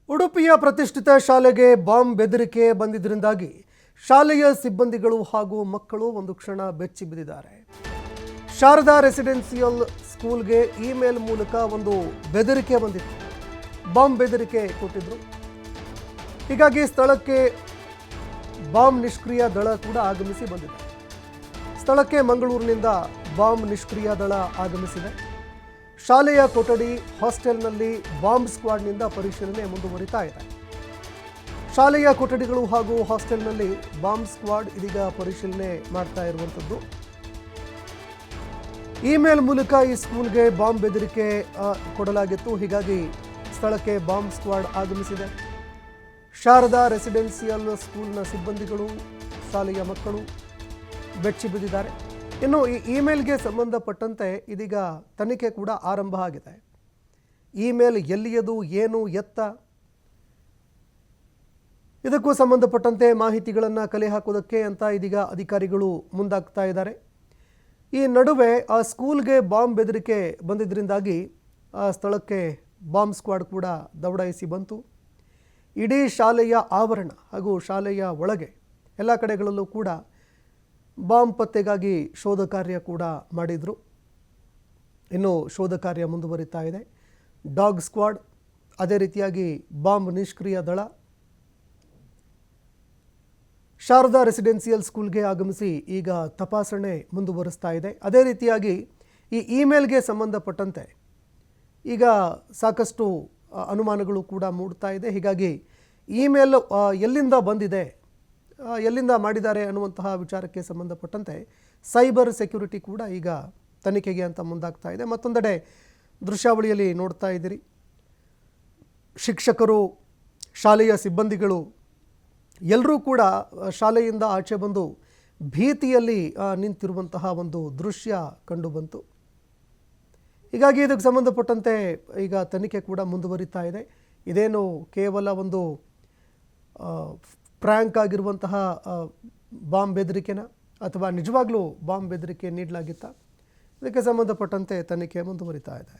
ಉಡುಪಿಯ ಪ್ರತಿಷ್ಠಿತ ಶಾಲೆಗೆ ಬಾಂಬ್ ಬೆದರಿಕೆ ಬಂದಿದ್ದರಿಂದಾಗಿ ಶಾಲೆಯ ಸಿಬ್ಬಂದಿಗಳು ಹಾಗೂ ಮಕ್ಕಳು ಒಂದು ಕ್ಷಣ ಬೆಚ್ಚಿ ಬಿದ್ದಿದ್ದಾರೆ. ಶಾರದಾ ರೆಸಿಡೆನ್ಸಿಯಲ್ ಸ್ಕೂಲ್ಗೆ ಇಮೇಲ್ ಮೂಲಕ ಒಂದು ಬೆದರಿಕೆ ಬಂದಿತ್ತು. ಬಾಂಬ್ ಬೆದರಿಕೆ ಕೊಟ್ಟಿದ್ರು. ಹೀಗಾಗಿ ಸ್ಥಳಕ್ಕೆ ಬಾಂಬ್ ನಿಷ್ಕ್ರಿಯ ದಳ ಕೂಡ ಆಗಮಿಸಿ ಬಂದಿದೆ. ಸ್ಥಳಕ್ಕೆ ಮಂಗಳೂರಿನಿಂದ ಬಾಂಬ್ ನಿಷ್ಕ್ರಿಯ ದಳ ಆಗಮಿಸಿದೆ. ಶಾಲೆಯ ಕೊಠಡಿ ಹಾಸ್ಟೆಲ್ನಲ್ಲಿ ಬಾಂಬ್ ಸ್ಕ್ವಾಡ್ನಿಂದ ಪರಿಶೀಲನೆ ಮುಂದುವರಿತಾ ಇದೆ. ಶಾಲೆಯ ಕೊಠಡಿಗಳು ಹಾಗೂ ಹಾಸ್ಟೆಲ್ನಲ್ಲಿ ಬಾಂಬ್ ಸ್ಕ್ವಾಡ್ ಇದೀಗ ಪರಿಶೀಲನೆ ಮಾಡ್ತಾ ಇರುವಂಥದ್ದು. ಇಮೇಲ್ ಮೂಲಕ ಈ ಸ್ಕೂಲ್ಗೆ ಬಾಂಬ್ ಬೆದರಿಕೆ ಕೊಡಲಾಗಿತ್ತು. ಹೀಗಾಗಿ ಸ್ಥಳಕ್ಕೆ ಬಾಂಬ್ ಸ್ಕ್ವಾಡ್ ಆಗಮಿಸಿದೆ. ಶಾರದಾ ರೆಸಿಡೆನ್ಸಿಯಲ್ ಸ್ಕೂಲ್ನ ಸಿಬ್ಬಂದಿಗಳು, ಶಾಲೆಯ ಮಕ್ಕಳು ಬೆಚ್ಚಿ ಬಿದ್ದಿದ್ದಾರೆ. ಇನ್ನು ಈ ಇಮೇಲ್ಗೆ ಸಂಬಂಧಪಟ್ಟಂತೆ ಇದೀಗ ತನಿಖೆ ಕೂಡ ಆರಂಭ ಆಗಿದೆ. ಇಮೇಲ್ ಎಲ್ಲಿಯದು, ಏನು, ಎತ್ತ, ಇದಕ್ಕೂ ಸಂಬಂಧಪಟ್ಟಂತೆ ಮಾಹಿತಿಗಳನ್ನು ಕಲೆ ಹಾಕೋದಕ್ಕೆ ಅಂತ ಇದೀಗ ಅಧಿಕಾರಿಗಳು ಮುಂದಾಗ್ತಾ ಇದ್ದಾರೆ. ಈ ನಡುವೆ ಆ ಸ್ಕೂಲ್ಗೆ ಬಾಂಬ್ ಬೆದರಿಕೆ ಬಂದಿದ್ದರಿಂದಾಗಿ ಆ ಸ್ಥಳಕ್ಕೆ ಬಾಂಬ್ ಸ್ಕ್ವಾಡ್ ಕೂಡ ದೌಡಾಯಿಸಿ ಬಂತು. ಇಡೀ ಶಾಲೆಯ ಆವರಣ ಹಾಗೂ ಶಾಲೆಯ ಒಳಗೆ ಎಲ್ಲ ಕಡೆಗಳಲ್ಲೂ ಕೂಡ ಬಾಂಬ್ ಪತ್ತೆಗಾಗಿ ಶೋಧ ಕಾರ್ಯ ಕೂಡ ಮಾಡಿದರು. ಇನ್ನು ಶೋಧ ಕಾರ್ಯ ಮುಂದುವರಿತಾ ಇದೆ. ಡಾಗ್ ಸ್ಕ್ವಾಡ್, ಅದೇ ರೀತಿಯಾಗಿ ಬಾಂಬ್ ನಿಷ್ಕ್ರಿಯ ದಳ ಶಾರದಾ ರೆಸಿಡೆನ್ಸಿಯಲ್ ಸ್ಕೂಲ್ಗೆ ಆಗಮಿಸಿ ಈಗ ತಪಾಸಣೆ ಮುಂದುವರಿಸ್ತಾ ಇದೆ. ಅದೇ ರೀತಿಯಾಗಿ ಈ ಇಮೇಲ್ಗೆ ಸಂಬಂಧಪಟ್ಟಂತೆ ಈಗ ಸಾಕಷ್ಟು ಅನುಮಾನಗಳು ಕೂಡ ಮೂಡ್ತಾ ಇದೆ. ಹೀಗಾಗಿ ಇಮೇಲ್ ಎಲ್ಲಿಂದ ಬಂದಿದೆ, ಎಲ್ಲಿಂದ ಮಾಡಿದ್ದಾರೆ ಅನ್ನುವಂತಹ ವಿಚಾರಕ್ಕೆ ಸಂಬಂಧಪಟ್ಟಂತೆ ಸೈಬರ್ ಸೆಕ್ಯೂರಿಟಿ ಕೂಡ ಈಗ ತನಿಖೆಗೆ ಅಂತ ಮುಂದಾಗ್ತಾ ಇದೆ. ಮತ್ತೊಂದೆಡೆ ದೃಶ್ಯಾವಳಿಯಲ್ಲಿ ನೋಡ್ತಾ ಇದ್ದೀರಿ, ಶಿಕ್ಷಕರು, ಶಾಲೆಯ ಸಿಬ್ಬಂದಿಗಳು ಎಲ್ಲರೂ ಕೂಡ ಶಾಲೆಯಿಂದ ಆಚೆ ಬಂದು ಭೀತಿಯಲ್ಲಿ ನಿಂತಿರುವಂತಹ ಒಂದು ದೃಶ್ಯ ಕಂಡುಬಂತು. ಹೀಗಾಗಿ ಇದಕ್ಕೆ ಸಂಬಂಧಪಟ್ಟಂತೆ ಈಗ ತನಿಖೆ ಕೂಡ ಮುಂದುವರಿತಾ ಇದೆ. ಇದೇನು ಕೇವಲ ಒಂದು ಪ್ರ್ಯಾಂಕ್ ಆಗಿರುವಂತಹ ಬಾಂಬ್ ಬೆದರಿಕೆನ ಅಥವಾ ನಿಜವಾಗ್ಲೂ ಬಾಂಬ್ ಬೆದರಿಕೆ ನೀಡಲಾಗಿತ್ತಾ? ಇದಕ್ಕೆ ಸಂಬಂಧಪಟ್ಟಂತೆ ತನಿಖೆ ಮುಂದುವರಿತಾ ಇದೆ.